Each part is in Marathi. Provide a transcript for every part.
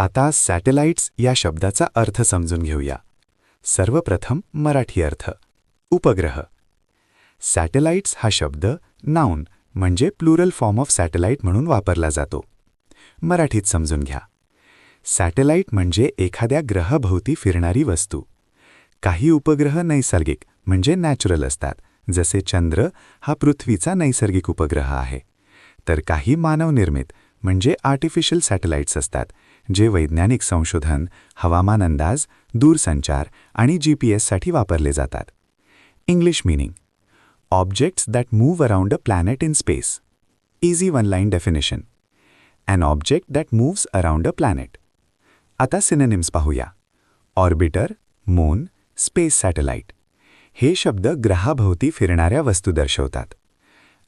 आता सॅटेलाइट्स या शब्दाचा अर्थ समजून घेऊया. सर्वप्रथम मराठी अर्थ. उपग्रह. सॅटेलाइट्स हा शब्द नाउन म्हणजे प्लुरल फॉर्म ऑफ सॅटेलाइट म्हणून वापरला जातो. मराठीत समजून घ्या. सॅटेलाइट म्हणजे एखाद्या ग्रहाभोवती फिरणारी वस्तू. काही उपग्रह नैसर्गिक म्हणजे नॅचरल असतात, जसे चंद्र हा पृथ्वीचा नैसर्गिक उपग्रह आहे. तर काही मानवनिर्मित म्हणजे आर्टिफिशियल सॅटेलाइट्स असतात, जे वैज्ञानिक संशोधन, हवामान अंदाज, दूरसंचार आणि जीपीएससाठी वापरले जातात. English meaning. Objects that move around a planet in space. Easy one line definition. An object that moves around a planet. आता सिनोनिम्स पाहूया. Orbiter, moon, space satellite. हे शब्द ग्रहाभोवती फिरणाऱ्या वस्तू दर्शवतात.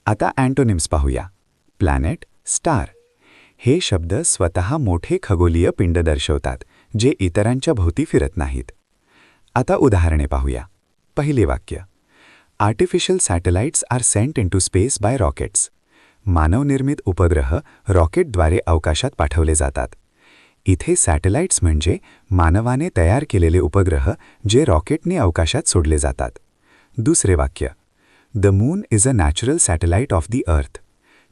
आता अँटोनिम्स पाहूया. Planet, star. हे शब्द स्वतः मोठे खगोलीय पिंड दर्शवतात, जे इतरांच्या भोवती फिरत नाहीत. आता उदाहरणे पाहूया. पहिले वाक्य. Artificial satellites are sent into space by rockets. मानवनिर्मित उपग्रह रॉकेटद्वारे अवकाशात पाठवले जातात. इथे सॅटेलाइट्स म्हणजे मानवाने तयार केलेले उपग्रह जे रॉकेटने अवकाशात सोडले जातात. दुसरे वाक्य. The moon is a natural satellite of the अर्थ.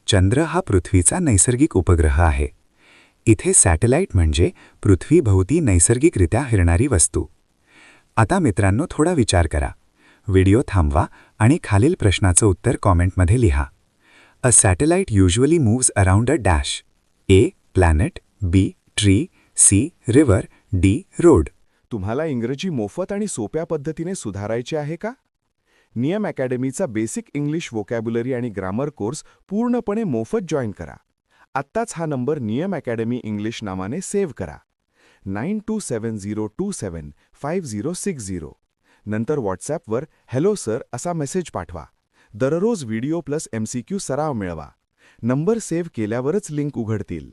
चंद्र हा पृथ्वीचा नैसर्गिक उपग्रह आहे. इथे सॅटेलाइट म्हणजे पृथ्वीभोवती नैसर्गिकरित्या फिरणारी वस्तू. आता मित्रांनो, थोडा विचार करा. व्हिडिओ थांबवा आणि खालील प्रश्नाचं उत्तर कॉमेंटमध्ये लिहा. A satellite usually moves around a dash. A. Planet, B. Tree, C. River, D. Road. तुम्हाला इंग्रजी मोफत आणि सोप्या पद्धतीने सुधारायचे आहे का? नियम अकॅडमीचा बेसिक इंग्लिश वोकॅब्युलरी आणि ग्रामर कोर्स पूर्णपणे मोफत जॉईन करा. आत्ताच हा नंबर नियम अकॅडमी इंग्लिश नावाने सेव्ह करा. 9270275060. नंतर व्हॉट्सॲपवर हॅलो सर असा मेसेज पाठवा. दररोज व्हिडिओ प्लस MCQ सराव मिळवा. नंबर सेव्ह केल्यावरच लिंक उघडतील.